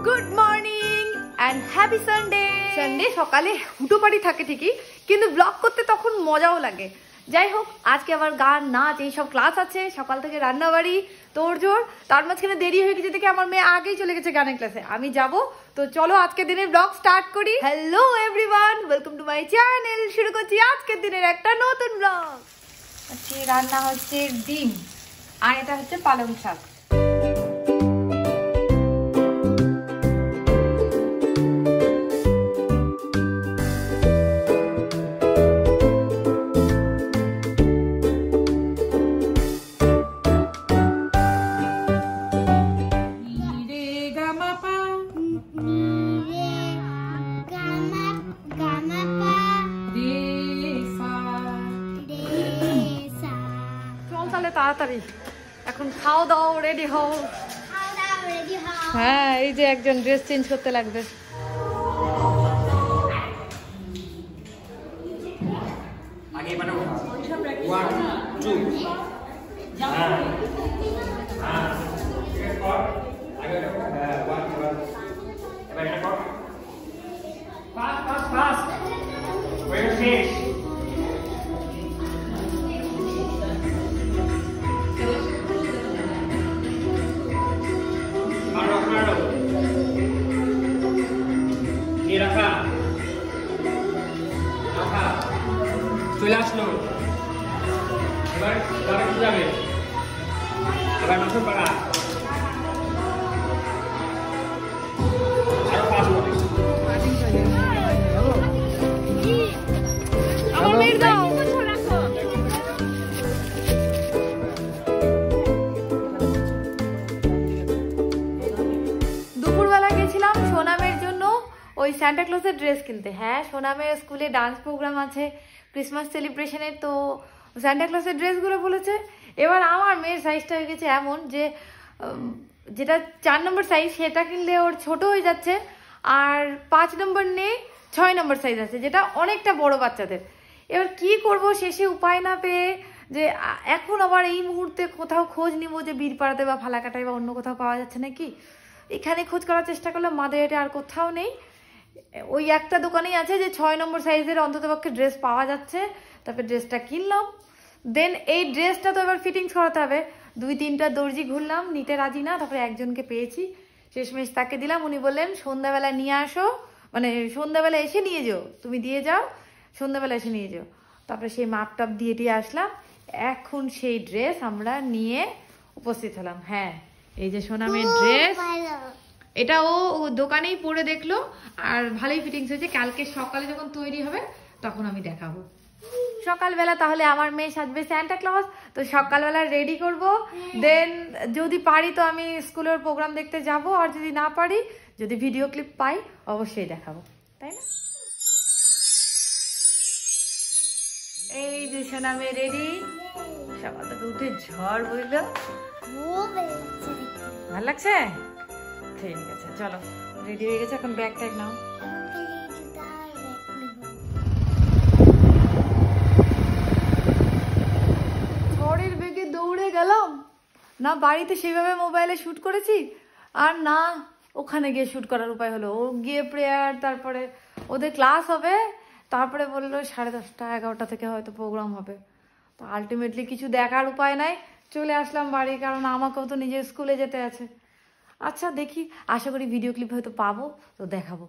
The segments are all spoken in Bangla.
Good morning and happy Sunday. Sunday সকালে হুটো পাটি থাকে ঠিকই, কিন্তু ব্লগ করতে তখন মজাও লাগে। যাই হোক, আজকে আবার গান নাচ এইসব ক্লাস আছে, সকাল থেকে রান্নাবাড়ি তোড়জোড়, তার মাঝখানে দেরি হয়ে গেছে দেখে আমার মেয়ে আগেই চলে গেছে গানের ক্লাসে। আমি যাব, তো চলো আজকের দিনের ব্লগ স্টার্ট করি। Hello everyone, welcome to my channel. শুরু করছি আজকের দিনের একটা নতুন ব্লগ। আজকে রান্না হচ্ছে ডিম, আর এটা হচ্ছে পালং শাক। তাড়াতাড়ি এখন খাও দাও, রেডি হও। হ্যাঁ, এই যে একজন ড্রেস চেঞ্জ করতে লাগবে। চলে আসলো, এবার যাবে, এবার মাসুর পাড়া আরো 5 মিনিট। আমার মেয়ের দাও। দুপুরবেলা গেছিলাম সোনামের জন্য ওই সান্টা ক্লজের ড্রেস কিনতে। হ্যাঁ, সোনামের স্কুলে ডান্স প্রোগ্রাম আছে ক্রিসমাস সেলিব্রেশনের, তো সান্টা ক্লজের ড্রেসগুলো বলেছে। এবার আমার মেয়ের সাইজটা হয়ে গেছে এমন যে যেটা 4 নম্বর সাইজ সেটা কিনলে ওর ছোট হয়ে যাচ্ছে, আর 5 নম্বর নেই, 6 নম্বর সাইজ আছে, যেটা অনেকটা বড় বাচ্চাদের। এবার কি করব, শেষে উপায় না পেয়ে যে এখন আবার এই মুহূর্তে কোথাও খোঁজ নিব যে বীরপাড়াতে বা ফালাকাটায় বা অন্য কোথাও পাওয়া যাচ্ছে নাকি। এখানে খোঁজ করার চেষ্টা করলাম, মাদারিহাটে আর কোথাও নেই। ওই একটা দোকানেই আছে যে 6 নম্বর সাইজের অন্ততপক্ষে ড্রেস পাওয়া যাচ্ছে। তারপরে ড্রেসটা কিনলাম। দেন এই ড্রেসটা তো এবার ফিটিংস করাতে হবে। 2-3টা দর্জি ঘুরলাম, নিতে রাজি না। তারপরে একজনকে পেয়েছি, শেষমেশ তাকে দিলাম। উনি বললেন সন্ধ্যাবেলা নিয়ে আসো, মানে সন্ধ্যাবেলা এসে নিয়ে যাও, তুমি দিয়ে যাও, সন্ধ্যাবেলা এসে নিয়ে যাও। তারপরে সেই মাপটাপ দিয়ে আসলাম। এখন সেই ড্রেস আমরা নিয়ে উপস্থিত হলাম। হ্যাঁ, এই যে সোনামের ড্রেস, এটা ও দোকানেই পরে দেখলো আর ভালোই ফিটিংস হয়েছে। কালকে সকালে যখন তৈরি হবে তখন আমি দেখাবো। সকালবেলা তাহলে আমার মেয়ে সাজবে সান্টা ক্লজ, তো সকালবেলা রেডি করব। দেন যদি পারি তো আমি স্কুলের প্রোগ্রাম দেখতে যাব, আর যদি না পারি, যদি ভিডিও ক্লিপ পাই, অবশ্যই দেখাবো, তাই না? এই যে সোনামে রেডি, সকাল থেকে উঠে ঝড় বইলো, ভালো লাগছে। ঠিক আছে, চলো রেডি হয়ে গেছে, এখন ব্যাগ ট্যাগ নাও। ঝড়ের বেগে দৌড়ে গেলাম না, বাড়িতে সেভাবে মোবাইলে শ্যুট করেছি, আর না ওখানে গিয়ে শ্যুট করার উপায় হলো। ও গিয়ে প্রেয়ার, তারপরে ওদের ক্লাস হবে, তারপরে বললো 10:30 11টা থেকে হয়তো প্রোগ্রাম হবে। তো আলটিমেটলি কিছু দেখার উপায় নাই, চলে আসলাম বাড়ি, কারণ আমাকেও তো নিজের স্কুলে যেতে আছে। আচ্ছা দেখি, আশা করি ভিডিও ক্লিপ হয়তো পাবো, তো দেখাবো।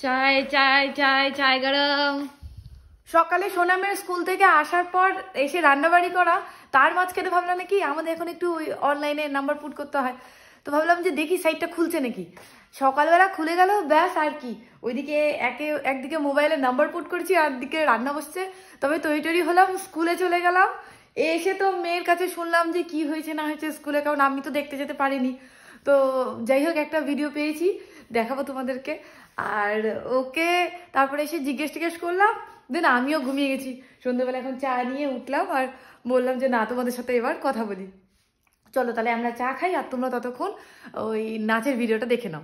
চাই চাই চাই চাই গরম। সকালে সোনামের স্কুল থেকে আসার পর এসে রান্নাবাড়ি করা, তার মাঝখানে ভাবলাম নাকি আমাদের এখন একটু অনলাইনে নাম্বার পুট করতে হয়, তো ভাবলাম যে দেখি সাইটটা খুলছে নাকি। সকালবেলা খুলে গেল, ব্যাস আর কি। ওইদিকে একদিকে মোবাইলে নাম্বার পুট করছি, আর দিকে রান্না বসছে। তবে তৈরি হলাম, স্কুলে চলে গেলাম। এসে তো মেয়ের কাছে শুনলাম যে কি হয়েছে না হয়েছে স্কুলে, কারণ আমি তো দেখতে যেতে পারিনি। তো যাই হোক, একটা ভিডিও পেয়েছি, দেখাবো তোমাদেরকে। আর ওকে তারপরে এসে জিজ্ঞেস করলাম, দেন আমিও ঘুমিয়ে গেছি। সন্ধ্যাবেলা এখন চা নিয়ে উঠলাম, আর বললাম যে না, তোমাদের সাথে এবার কথা বলি। চলো তাহলে আমরা চা খাই, আর তোমরা ততক্ষণ ওই নাচের ভিডিওটা দেখে নাও।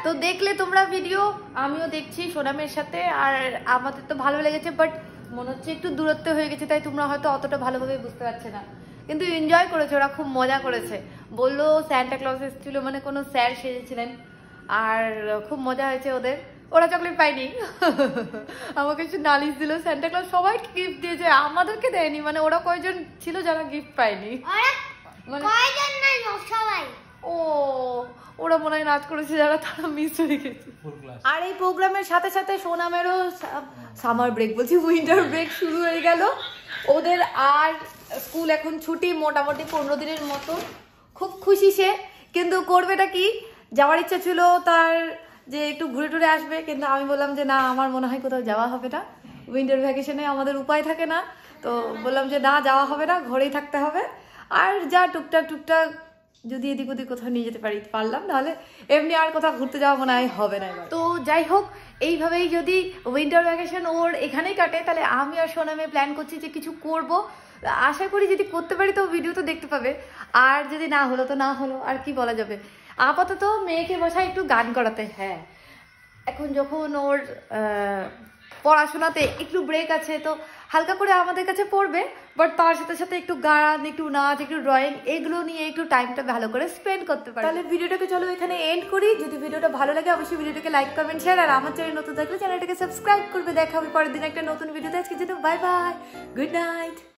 তো দেখলে তোমরা ভিডিও, আমিও দেখছি সোনামের সাথে, আর আমাদের তো ভালো লেগেছে, বাট মনে হচ্ছে একটু দূরত্ব হয়ে গেছে, তাই তোমরা হয়তো অতটা ভালোভাবে বুঝতে পারছে না, কিন্তু এনজয় করেছে, ওরা খুব মজা করেছে। বললো সান্টা ক্লজ এসেছিল, মানে কোনো স্যার সেজেছিলেন, আর খুব মজা হয়েছে ওদের। ওরা চকলেট পায়নি, আমাকে একটু নালিশ দিল, সান্টা ক্লজ সবাইকে গিফট দিয়েছে, আমাদেরকে দেয়নি। মানে ওরা কয়জন ছিল যারা গিফট পায়নি, মানে সবাই। ও ওরা মনে হয় নাচ করেছে যারা, তারা মিস হয়ে গেছে। আর এই প্রোগ্রামের সাথে সাথে সোনামেরও সামার ব্রেক, বলছি উইন্টার ব্রেক শুরু হয়ে গেল ওদের। আর স্কুল এখন ছুটি মোটামুটি 15 দিনের মতো। খুব খুশি সে, কিন্তু করবেটা কি, যাওয়ার ইচ্ছা ছিল তার যে একটু ঘুরে টুরে আসবে, কিন্তু আমি বললাম যে না, আমার মনে হয় কোথাও যাওয়া হবে না, উইন্টার ভ্যাকেশনে আমাদের উপায় থাকে না, তো বললাম যে না, যাওয়া হবে না, ঘরেই থাকতে হবে। আর যা টুকটাক টুকটাক যদি এদিক ওদিক কোথাও নিয়ে যেতে পারলাম, তাহলে এমনি আর কোথাও ঘুরতে যাওয়া মনে হয় হবে না। তো যাই হোক, এইভাবেই যদি উইন্টার ভ্যাকেশন ওর এখানেই কাটে, তাহলে আমি আর সোনামে প্ল্যান করছি যে কিছু করব। আশা করি যদি করতে পারি তো ভিডিও তো দেখতে পাবে, আর যদি না হলো তো না হলো, আর কি বলা যাবে। আপাতত মেয়েকে বসায় একটু গান করাতে। হ্যাঁ, এখন যখন ওর পড়াশোনাতে একটু ব্রেক আছে, তো হালকা করে আমাদের কাছে পড়বে, বাট তার সাথে সাথে একটু গান, একটু নাচ, একটু ড্রয়িং, এগুলো নিয়ে একটু টাইমটা ভালো করে স্পেন্ড করতে পারে। তাহলে ভিডিওটাকে চলো এখানে এন্ড করি। যদি ভিডিওটা ভালো লাগে অবশ্যই ভিডিওটাকে লাইক, কমেন্ট, শেয়ার, আর আমার চ্যানেল নতুন থাকলে চ্যানেলটাকে সাবস্ক্রাইব করবে। দেখা হবে পরের দিন একটা নতুন ভিডিওতে। আজকের জন্য বাই বাই, গুড নাইট।